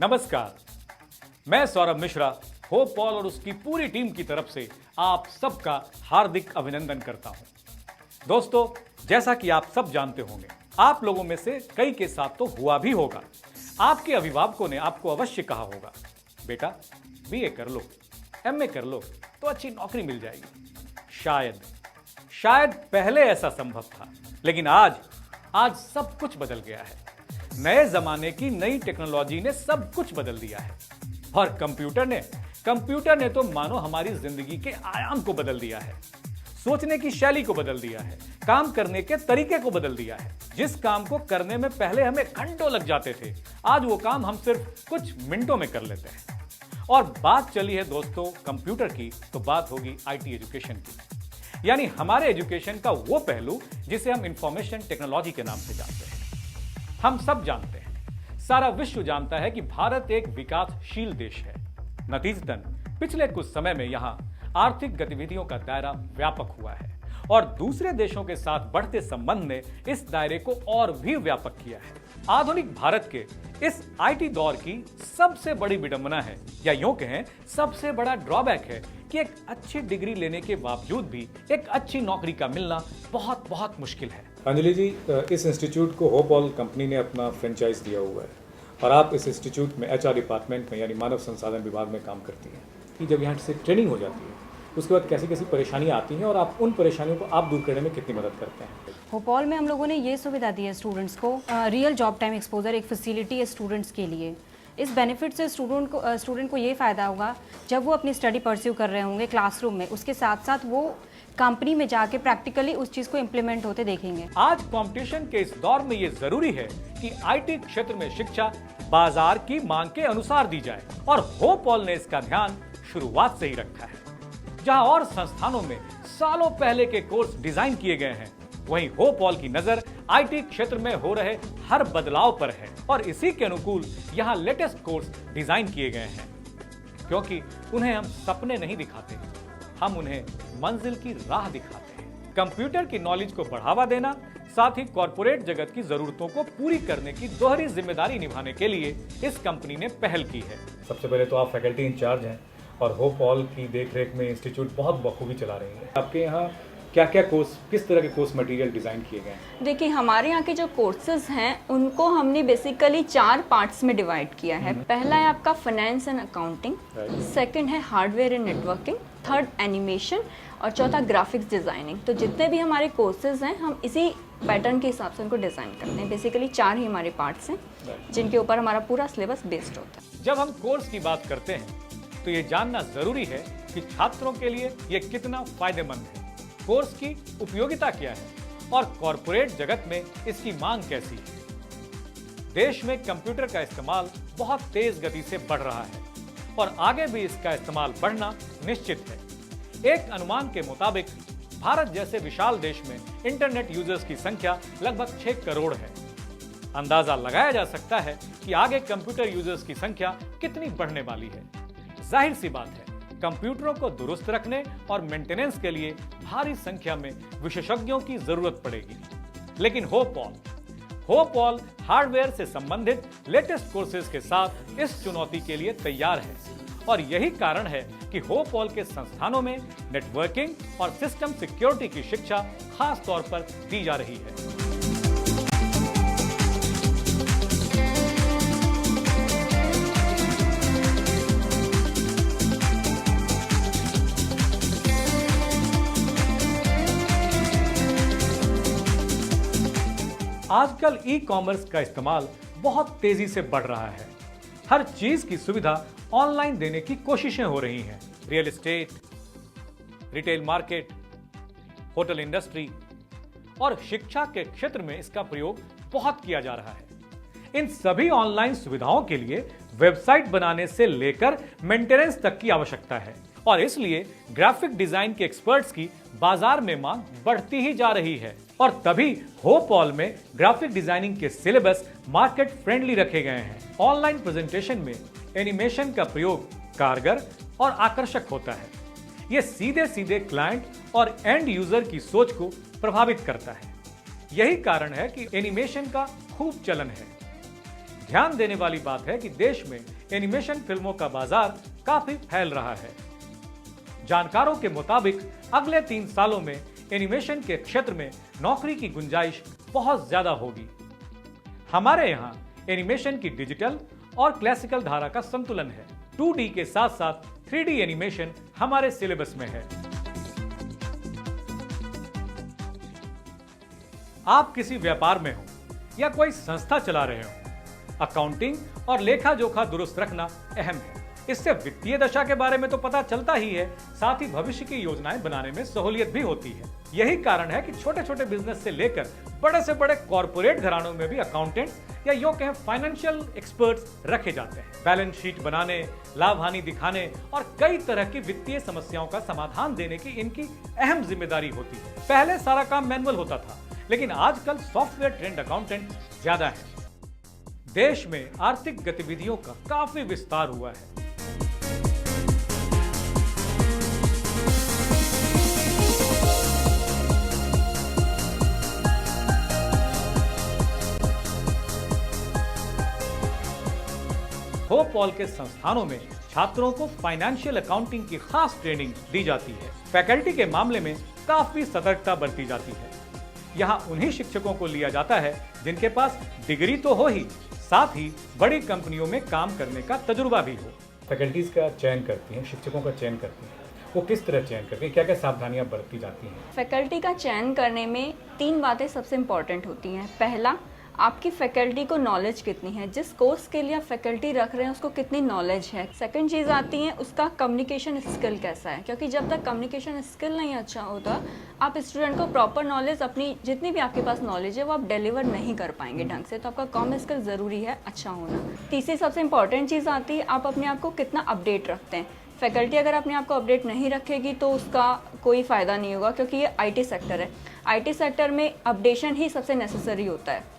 नमस्कार, मैं Saurabh Mishra hope Paul और उसकी पूरी टीम की तरफ से आप सबका हार्दिक अभिनंदन करता हूं। दोस्तों, जैसा कि आप सब जानते होंगे, आप लोगों में से कई के साथ तो हुआ भी होगा। आपके अभिभावकों ने आपको अवश्य कहा होगा, बेटा बीए कर लो, एमए कर लो तो अच्छी नौकरी मिल जाएगी। शायद पहले ऐसा संभव था, लेकिन आज सब कुछ बदल गया है। नए जमाने की नई टेक्नोलॉजी ने सब कुछ बदल दिया है और कंप्यूटर ने तो मानो हमारी जिंदगी के आयाम को बदल दिया है, सोचने की शैली को बदल दिया है, काम करने के तरीके को बदल दिया है। जिस काम को करने में पहले हमें घंटों लग जाते थे, आज वो काम हम सिर्फ कुछ मिनटों में कर लेते हैं। और बात चली है दोस्तों कंप्यूटर की, तो बात होगी आईटी एजुकेशन की, यानी हमारे एजुकेशन का वो पहलू जिसे हम इंफॉर्मेशन टेक्नोलॉजी के नाम से जानते हैं। हम सब जानते हैं, सारा विश्व जानता है कि भारत एक विकासशील देश है। नतीजतन पिछले कुछ समय में यहां आर्थिक गतिविधियों का दायरा व्यापक हुआ है और दूसरे देशों के साथ बढ़ते संबंध ने इस दायरे को और भी व्यापक किया है। आधुनिक भारत के इस आईटी दौर की सबसे बड़ी विडंबना है, या यूं कहें सबसे बड़ा ड्रॉबैक है कि एक अच्छी डिग्री लेने के बावजूद भी एक अच्छी नौकरी का मिलना बहुत बहुत मुश्किल है। अंजलि जी, इस इंस्टीट्यूट को होप पॉल कंपनी ने अपना फ्रेंचाइज दिया हुआ है और आप इस इंस्टीट्यूट में एचआर डिपार्टमेंट में यानी मानव संसाधन विभाग में काम करती हैं कि जब यहाँ से ट्रेनिंग हो जाती है उसके बाद कैसी कैसी परेशानियाँ आती हैं और आप उन परेशानियों को आप दूर करने में कितनी मदद करते हैं? होपॉल में हम लोगों ने ये सुविधा दी है स्टूडेंट्स को, रियल जॉब टाइम एक्सपोजर, एक फैसिलिटी है स्टूडेंट्स के लिए। इस बेनिफिट से स्टूडेंट को ये फ़ायदा होगा, जब वो अपनी स्टडी परस्यू कर रहे होंगे क्लासरूम में, उसके साथ साथ वो कंपनी में जाके प्रैक्टिकली उस चीज़ को इम्प्लीमेंट होते देखेंगे। आज कंपटीशन के इस दौर में ये जरूरी है कि आईटी क्षेत्र में शिक्षा बाजार की मांग के अनुसार दी जाए और होप पॉल ने इसका ध्यान शुरुआत से ही रखा है। जहां और संस्थानों में सालों पहले के कोर्स डिजाइन किए गए हैं, वहीं होप पॉल की नजर आईटी क्षेत्र में हो रहे हर बदलाव पर है और इसी के अनुकूल यहां लेटेस्ट कोर्स डिजाइन किए गए हैं। क्योंकि उन्हें हम सपने नहीं दिखाते, हम उन्हें मंजिल की राह दिखाते हैं। कंप्यूटर की नॉलेज को बढ़ावा देना, साथ ही कॉर्पोरेट जगत की जरूरतों को पूरी करने की दोहरी जिम्मेदारी निभाने के लिए इस कंपनी ने पहल की है। सबसे पहले तो आप फैकल्टी इंचार्ज हैं और होप पॉल की देखरेख में इंस्टीट्यूट बहुत बखूबी चला रही है। आपके यहाँ क्या क्या कोर्स, किस तरह के कोर्स मटेरियल डिज़ाइन किए गए हैं? देखिए, हमारे यहाँ के जो कोर्सेज हैं उनको हमने बेसिकली 4 पार्ट्स में डिवाइड किया है। पहला है आपका फाइनेंस एंड अकाउंटिंग, सेकंड है hardware and networking, third animation और चौथा ग्राफिक्स डिज़ाइनिंग। तो जितने भी हमारे कोर्सेज हैं हम इसी पैटर्न के हिसाब से उनको डिज़ाइन करते हैं। बेसिकली 4 ही हमारे पार्ट्स हैं जिनके ऊपर हमारा पूरा सिलेबस बेस्ड होता है। जब हम कोर्स की बात करते हैं तो ये जानना जरूरी है कि छात्रों के लिए ये कितना फायदेमंद है, कोर्स की उपयोगिता क्या है और कॉर्पोरेट जगत में इसकी मांग कैसी है। देश में कंप्यूटर का इस्तेमाल बहुत तेज गति से बढ़ रहा है और आगे भी इसका इस्तेमाल बढ़ना निश्चित है। एक अनुमान के मुताबिक भारत जैसे विशाल देश में इंटरनेट यूजर्स की संख्या लगभग 6 करोड़ है। अंदाजा लगाया जा सकता है कि आगे कंप्यूटर यूजर्स की संख्या कितनी बढ़ने वाली है। जाहिर सी बात है, कंप्यूटरों को दुरुस्त रखने और मेंटेनेंस के लिए भारी संख्या में विशेषज्ञों की जरूरत पड़ेगी। लेकिन होप पॉल हार्डवेयर से संबंधित लेटेस्ट कोर्सेज के साथ इस चुनौती के लिए तैयार है और यही कारण है कि होप पॉल के संस्थानों में नेटवर्किंग और सिस्टम सिक्योरिटी की शिक्षा खास तौर पर दी जा रही है। आजकल ई कॉमर्स का इस्तेमाल बहुत तेजी से बढ़ रहा है। हर चीज की सुविधा ऑनलाइन देने की कोशिशें हो रही हैं। Real estate, retail market, hotel industry और शिक्षा के क्षेत्र में इसका प्रयोग बहुत किया जा रहा है। इन सभी ऑनलाइन सुविधाओं के लिए वेबसाइट बनाने से लेकर मेंटेनेंस तक की आवश्यकता है और इसलिए ग्राफिक डिजाइन के एक्सपर्ट्स की बाजार में मांग बढ़ती ही जा रही है और तभी होप पॉल में ग्राफिक डिजाइनिंग के सिलेबस मार्केट फ्रेंडली रखे गए हैं। ऑनलाइन प्रेजेंटेशन में एनिमेशन का प्रयोग कारगर और आकर्षक होता है। यह सीधे सीधे क्लाइंट और एंड यूजर की सोच को प्रभावित करता है। यही कारण है कि एनिमेशन का खूब चलन है। ध्यान देने वाली बात है कि देश में एनिमेशन फिल्मों का बाजार काफी फैल रहा है। जानकारों के मुताबिक अगले 3 सालों में एनिमेशन के क्षेत्र में नौकरी की गुंजाइश बहुत ज्यादा होगी। हमारे यहाँ एनिमेशन की डिजिटल और क्लासिकल धारा का संतुलन है। 2D के साथ साथ 3D एनिमेशन हमारे सिलेबस में है। आप किसी व्यापार में हो या कोई संस्था चला रहे हो, अकाउंटिंग और लेखा जोखा दुरुस्त रखना अहम है। इससे वित्तीय दशा के बारे में तो पता चलता ही है, साथ ही भविष्य की योजनाएं बनाने में सहूलियत भी होती है। यही कारण है कि छोटे छोटे बिजनेस से लेकर बड़े से बड़े कॉर्पोरेट घरानों में भी अकाउंटेंट या यूं कहें फाइनेंशियल एक्सपर्ट्स रखे जाते हैं। बैलेंस शीट बनाने, लाभ हानि दिखाने और कई तरह की वित्तीय समस्याओं का समाधान देने की इनकी अहम जिम्मेदारी होती है। पहले सारा काम मैनुअल होता था, लेकिन आजकल सॉफ्टवेयर ट्रेंड अकाउंटेंट ज्यादा है। देश में आर्थिक गतिविधियों का काफी विस्तार हुआ है। होप ऑल के संस्थानों में छात्रों को फाइनेंशियल अकाउंटिंग की खास ट्रेनिंग दी जाती है। फैकल्टी के मामले में काफी सतर्कता बरती जाती है। यहाँ उन्हीं शिक्षकों को लिया जाता है जिनके पास डिग्री तो हो ही, साथ ही बड़ी कंपनियों में काम करने का तजुर्बा भी हो। फैकल्टीज़ का चयन करती हैं, शिक्षकों का चयन करती हैं, वो किस तरह चयन करती हैं, क्या क्या सावधानियां बरती जाती हैं? फैकल्टी का चयन करने में 3 बातें सबसे इम्पॉर्टेंट होती हैं। पहला, आपकी फैकल्टी को नॉलेज कितनी है, जिस कोर्स के लिए आप फैकल्टी रख रहे हैं उसको कितनी नॉलेज है। सेकंड चीज़ आती है उसका कम्युनिकेशन स्किल कैसा है, क्योंकि जब तक कम्युनिकेशन स्किल नहीं अच्छा होता आप स्टूडेंट को प्रॉपर नॉलेज, अपनी जितनी भी आपके पास नॉलेज है वो आप डिलीवर नहीं कर पाएंगे ढंग से। तो आपका कॉम स्किल ज़रूरी है अच्छा होना। तीसरी सबसे इंपॉर्टेंट चीज़ आती है आप अपने आप को कितना अपडेट रखते हैं। फैकल्टी अगर अपने आप को अपडेट नहीं रखेगी तो उसका कोई फ़ायदा नहीं होगा, क्योंकि ये IT सेक्टर है। IT सेक्टर में अपडेशन ही सबसे नेसेसरी होता है।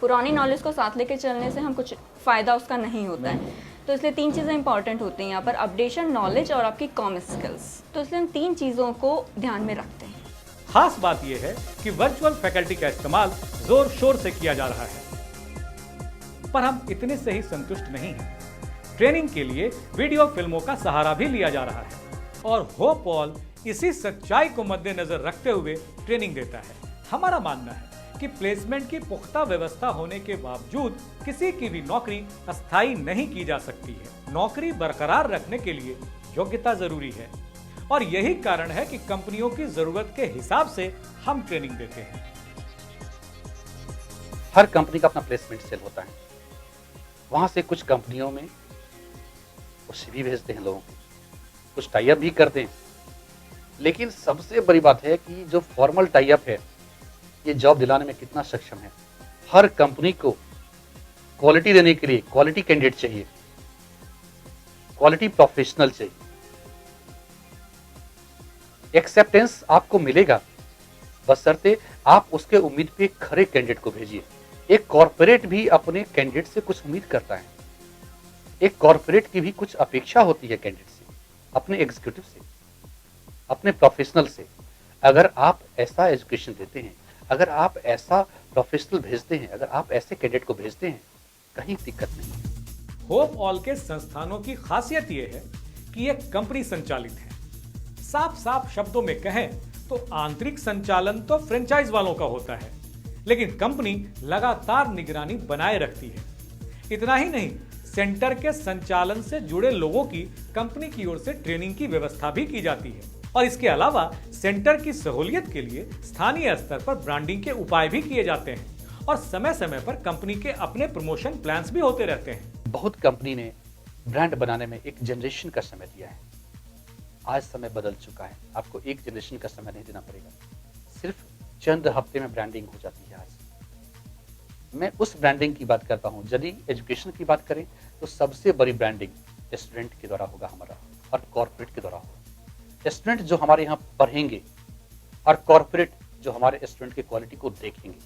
पुरानी नॉलेज को साथ लेके चलने से हम कुछ फ़ायदा उसका नहीं होता है। तो इसलिए 3 चीज़ें इंपॉर्टेंट होती हैं यहाँ पर, अपडेशन, नॉलेज और आपकी कॉम स्किल्स। तो इसलिए हम 3 चीज़ों को ध्यान में रखते हैं। खास बात यह है कि वर्चुअल फैकल्टी का इस्तेमाल जोर शोर से किया जा रहा है, पर हम इतने से ही संतुष्ट नहीं हैं। ट्रेनिंग के लिए वीडियो फिल्मों का सहारा भी लिया जा रहा है और होप ऑल इसी सच्चाई को मद्देनजर रखते हुए ट्रेनिंग देता है। हमारा मानना है कि प्लेसमेंट की पुख्ता व्यवस्था होने के बावजूद किसी की भी नौकरी अस्थायी नहीं की जा सकती है। नौकरी बरकरार रखने के लिए योग्यता जरूरी है और यही कारण है कि कंपनियों की जरूरत के हिसाब से हम ट्रेनिंग देते हैं। हर कंपनी का अपना प्लेसमेंट सेल होता है। वहां से कुछ कंपनियों में वो CV भेजते हैं लोगों को, कुछ टाई-अप भी करते हैं। लेकिन सबसे बड़ी बात है कि जो फॉर्मल टाई-अप है ये जॉब दिलाने में कितना सक्षम है। हर कंपनी को क्वालिटी देने के लिए क्वालिटी कैंडिडेट चाहिए, क्वालिटी प्रोफेशनल चाहिए। एक्सेप्टेंस आपको मिलेगा बशर्ते आप उसके उम्मीद पे खरे कैंडिडेट को भेजिए। एक कॉर्पोरेट भी अपने कैंडिडेट से कुछ उम्मीद करता है। एक कॉर्पोरेट की भी कुछ अपेक्षा होती है कैंडिडेट से, अपने एग्जीक्यूटिव से, अपने प्रोफेशनल से। अगर आप ऐसा एजुकेशन देते हैं, अगर आप ऐसा प्रोफेशनल भेजते हैं, अगर आप ऐसे कैंडिडेट को भेजते हैं, कहीं दिक्कत नहीं है। होप ऑल के संस्थानों की खासियत यह है कि यह कंपनी संचालित है। साफ साफ शब्दों में कहें तो आंतरिक संचालन तो फ्रेंचाइज वालों का होता है, लेकिन कंपनी लगातार निगरानी बनाए रखती है। इतना ही नहीं, सेंटर के संचालन से जुड़े लोगों की कंपनी की ओर से ट्रेनिंग की व्यवस्था भी की जाती है और इसके अलावा सेंटर की सहूलियत के लिए स्थानीय स्तर पर ब्रांडिंग के उपाय भी किए जाते हैं और समय समय पर कंपनी के अपने प्रमोशन प्लान्स भी होते रहते हैं। बहुत कंपनी ने ब्रांड बनाने में एक जनरेशन का समय दिया है। आज समय बदल चुका है, आपको एक जनरेशन का समय नहीं देना पड़ेगा, सिर्फ चंद हफ्ते में ब्रांडिंग हो जाती है। आज मैं उस ब्रांडिंग की बात करता हूँ। यदि एजुकेशन की बात करें तो सबसे बड़ी ब्रांडिंग स्टूडेंट के द्वारा होगा हमारा और कॉर्पोरेट के द्वारा होगा। स्टूडेंट जो हमारे यहाँ पढ़ेंगे और कॉर्पोरेट जो हमारे स्टूडेंट की क्वालिटी को देखेंगे,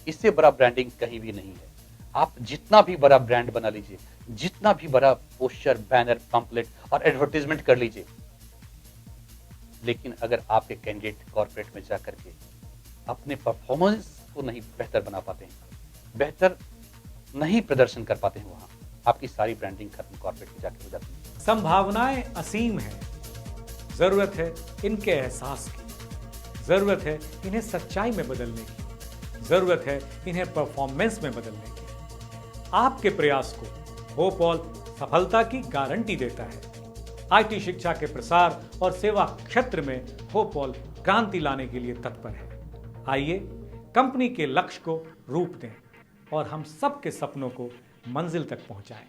इससे बड़ा ब्रांडिंग कहीं भी नहीं है। आप जितना भी बड़ा ब्रांड बना लीजिए, जितना भी बड़ा पोस्टर, बैनर, पंपलेट और एडवर्टाइजमेंट कर लीजिए, लेकिन अगर आपके कैंडिडेट कॉर्पोरेट में जाकर के अपने परफॉर्मेंस को नहीं बेहतर बना पाते हैं, बेहतर नहीं प्रदर्शन कर पाते हैं वहाँ आपकी सारी ब्रांडिंग खत्म कॉर्पोरेट में जाके हो जाती है। संभावनाएं असीम हैं। जरूरत है इनके एहसास की, जरूरत है इन्हें सच्चाई में बदलने की, जरूरत है इन्हें परफॉर्मेंस में बदलने की। आपके प्रयास को होपॉल सफलता की गारंटी देता है। आईटी शिक्षा के प्रसार और सेवा क्षेत्र में होपॉल क्रांति लाने के लिए तत्पर है। आइए कंपनी के लक्ष्य को रूप दें और हम सबके सपनों को मंजिल तक पहुंचाएं।